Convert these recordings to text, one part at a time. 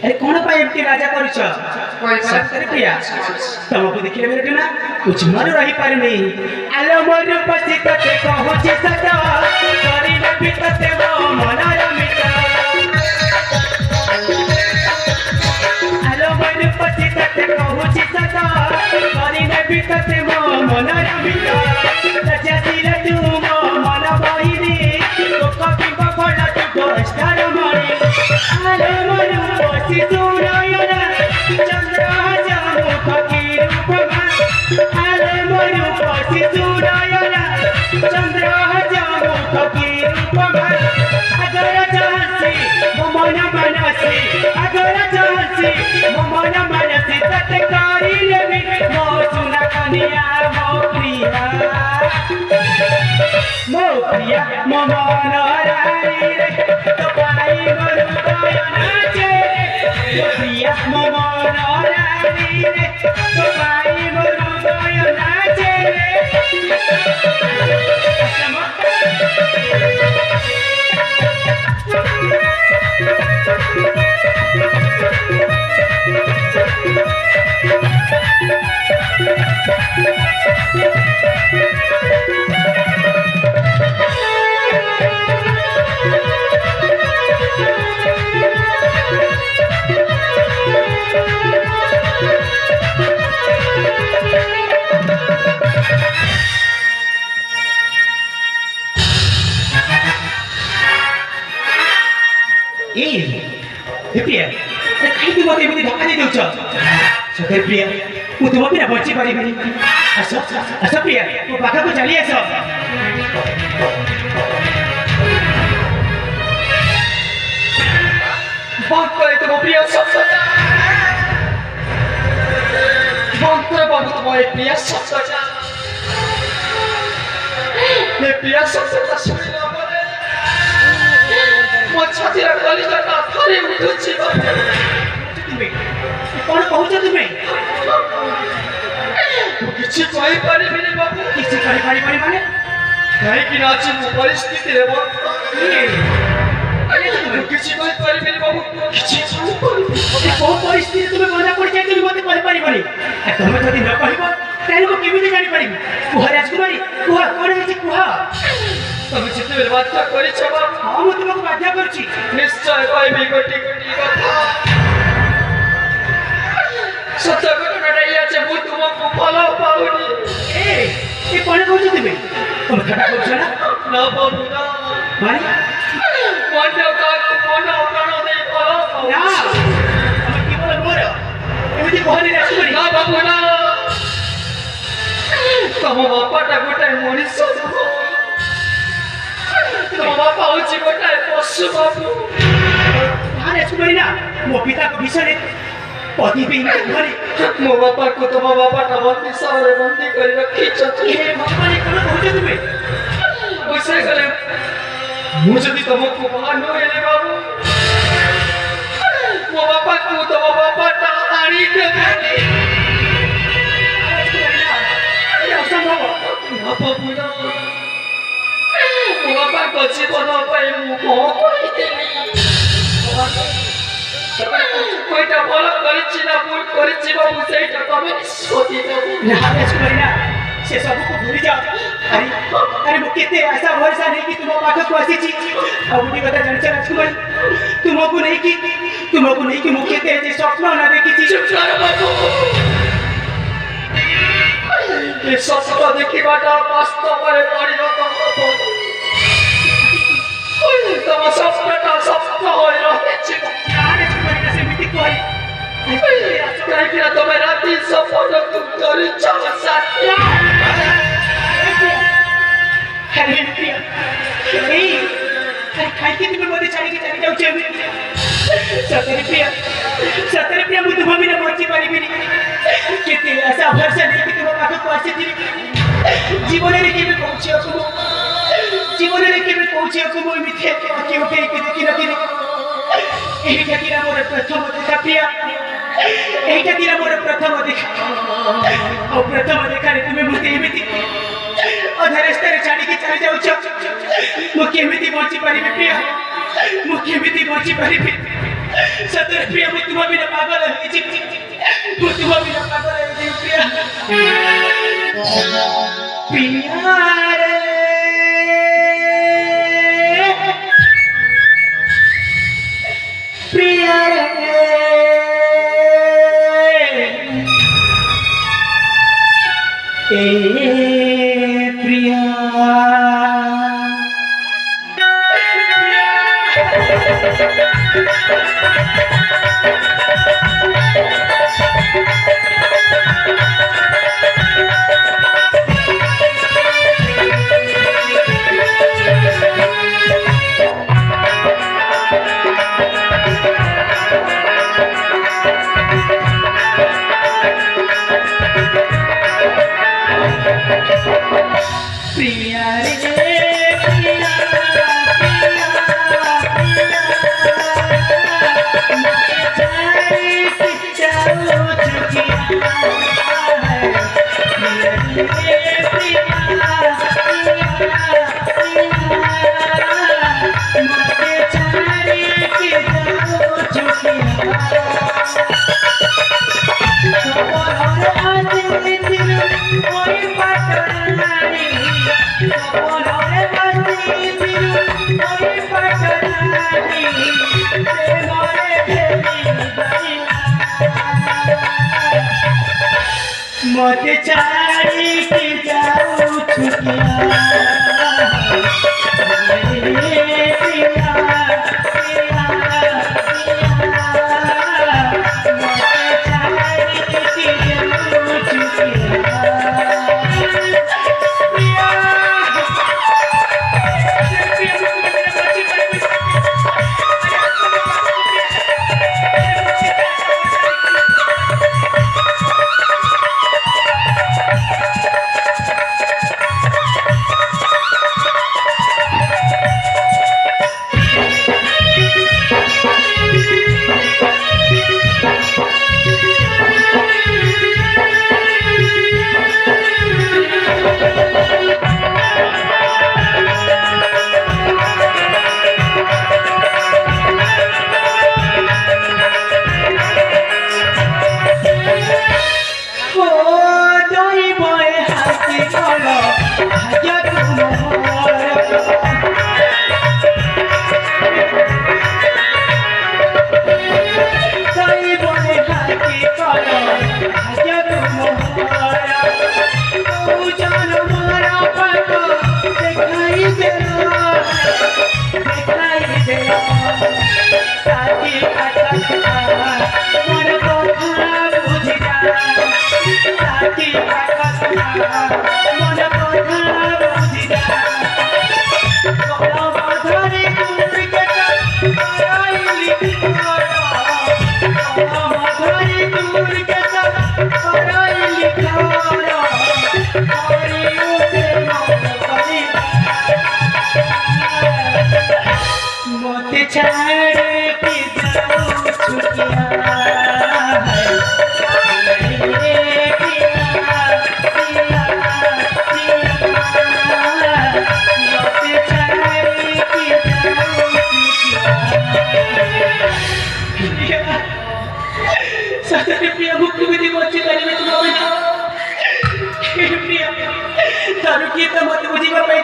अरे कौन पाए एमती राजा करिछ सत्तर प्रिया तुमको देखिले मेरे ना कुछ मन रही पारे नहीं आलो मोर उपस्थित ते कहूची सत करी न बितते वो मन रमित आलो मोर उपस्थित ते कहूची सत करी न बितते वो मन रमित सजसिल तुम मन बहिनी तो कपि बफड़ तू स्टार मणि आलो मोर उपस्थित नयना चंद्र जामु फकीर उपमा आले मोर उपस्थित नयना चंद्र जामु फकीर उपमा अगर चाहसी मन मनसी अगर चाहसी मन मनसी सत्कारी लेबी मो सुना कनिया मो प्रिया मो मन रानी रे तो पाई मोर हृदय नाचे मो प्रिया मो मन रानी रे तो पाई मोर हृदय नाचे प्रिया कहीं मत एमती धक्का दे दौच सत्य प्रिया मु तुम बिना बची पारि आस आस प्रिया मो पाख को चली आस बंद करे तुम प्रिया सब बंद करे बाबू तुम्हारे प्रिया सब प्रिया सब सुन मो छाती गली जाता थरे उठुछि तुम्हें कौन कहूछ तुम्हें किछि कहि परिबिनी बाबू किछि कहि परिबनि माने काहे कि नाची मो परिस्थिति रे बाबू किछि कहि परिबिनी बाबू किछि को परिस्थिति तुम्हें मजा पड़ जाए तुम मते कहि परिबनि तुम जदि न कहबो ताले को केमिति जानि परिबि कुह राजकुमारी कुह कोन हेछि कुह तुम जिते बाध्य करिछ बाबू हां मु तुमको बाध्य करछि निश्चय कहबी गोटी गोटी कथा सत्य घटना रहिया जे मु तुमको फलो पाउनी ए कोन कहउछ तुम खटा करछ ना बाबू ना मारी मन का मन प्राण दे फलो ना हम केवल मोर एमिति कहले राजकुमारी ना बाबू ना तुम बापाटा गोटे मनीष तुम बापा होची गोटे पशु बाबू हाँ राजकुमारी ना मो पिता को विषय पति पे घरी मो बापा को तुम बापाटा बंदी सारे बंदी कर रखी ए भगवान कोन कहउछ तुम्हें ओसे गले मु जदि तुमको बाहर न हेले बाबू मो बापा को तुम बापाटा आनी देबे असंभव ना बाबू ना मो बापा को जीवन पाई मु को कहिदेली कोईटा भल करिछि ना भूल करिछि बाबू सेटा तमे सोती देबो ना राजकुमारी ना से सब को भूल जाओ अरे अरे मु केते आशा भरोसा नहीं कि तुम पाख को आसी छी अब नी कथा जान राजकुमारी तुमको नहीं कि तुमको नहीं कि मुख्य तेज स्वप्न ना देखी चुप कर बाबू ये स्वप्न देखिबाटा वास्तवरे परिणत हबो तम स्वप्नटा स्वप्न होई रहिछि यार तुम्हारे से मिटी कोई काहेकि तमे राति स्वप्न तुम करिछ सत्य अरे प्रिया ए खाई के तुम्हें बोले चली जाऊ छे सतरे प्रिया मुझे भूमि न पहुंची पारी बिनी केते ऐसा वर्षा नहीं कि तुम पाखो पहुंची थी जीवन रे केबे पहुंची को जीवन रे केबे पहुंची को मोय मिथे के उठे के देखि नथि एही जतिरा मोर प्रथम देखा प्रिया एही जतिरा मोर प्रथम देखा और प्रथम देखा रे तुम्हें मुते एमिति अधरस्तर छाड़ी के चली जाऊ छ मो केमिति पहुंची पारी प्रिया मो केमिति पहुंची पारी सतर प्रिया मु तुम बिना पागल है जी मु तुम बिना पागल है जी प्रिया प्रिया रे प्रिया रे ए प्रिया प्रिया रे प्रिया मत चारी के जाऊं छुटिया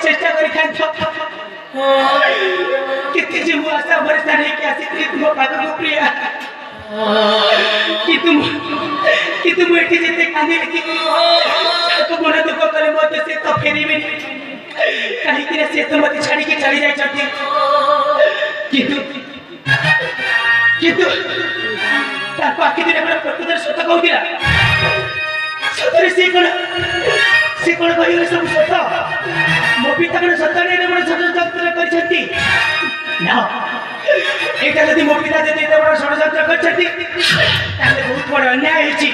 चेष्टा कर କିନ୍ତୁ ମୁଁ ଏଠି ଯେତେ କାନ୍ଦିଲି କି ତାକୁ ମନ ଦୁଃଖ କଲେ ମଧ୍ୟ ସେ ତ ଫେରିବେନି କାହିଁକି ନା ସେ ତ ମୋତେ ଛାଡ଼ିକି ଚାଲି ଯାଇଛନ୍ତି କିନ୍ତୁ କିନ୍ତୁ ତାଙ୍କ ଆଖି ଦିନ କଣ ପ୍ରକୃତରେ ସତ କହୁଥିଲା ସତରେ ସେ କଣ କହିଲେ ସବୁ ସତ ମୋ ପିତା କଣ ସତରେ ଏତେ ବଡ଼ ଷଡ଼ଯନ୍ତ୍ର କରିଛନ୍ତି ନା ଏଇଟା ଯଦି ମୋ ପିତା ଯଦି ଏତେ ବଡ଼ ଷଡ଼ଯନ୍ତ୍ର କରିଛନ୍ତି ତାହେଲେ ବହୁତ ବଡ଼ ଅନ୍ୟାୟ ହେଇଛି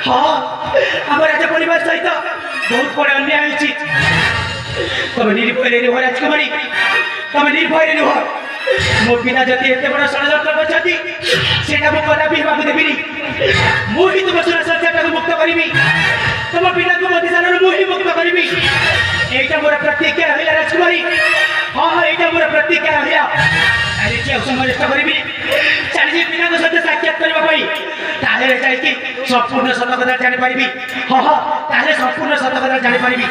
ହଁ ଆମ ରାଜ ପରିବାର ସହିତ ବହୁତ ବଡ଼ ଅନ୍ୟାୟ ହେଇଛି ତମେ ନିର୍ଭୟରେ ରୁହ ରାଜକୁମାରୀ ତମେ ନିର୍ଭୟରେ ରୁହ ମୋ ପିତା ଯଦି ଏତେ ବଡ଼ ଷଡ଼ଯନ୍ତ୍ର କରିଛନ୍ତି ସେଟା ମୁଁ କଦାପି ହେବାକୁ ଦେବିନି ମୁଁ ହିଁ ତୁମ ସୁରକ୍ଷାଟାକୁ ମୁକ୍ତ କରିବି ତୁମ ପିତାକୁ ମଧୁଶାଳରୁ ମୁଁ ହିଁ ମୁକ୍ତ କରିବି এইটা মোর প্রতিজ্ঞা হইলা রাজকুমারী হ্যাঁ এইটা মোর প্রতিজ্ঞা হইলা আরে যে সমরেষ্ট করিবি চালি পিনাଙ୍କ সହିତ সাক্ষাৎ କରିବା ପାଇଁ তাহলে যাইকি সম্পূর্ণ সত কথা জানি পারিবি হ্যাঁ তাহলে সম্পূর্ণ সত কথা জানি পারিবি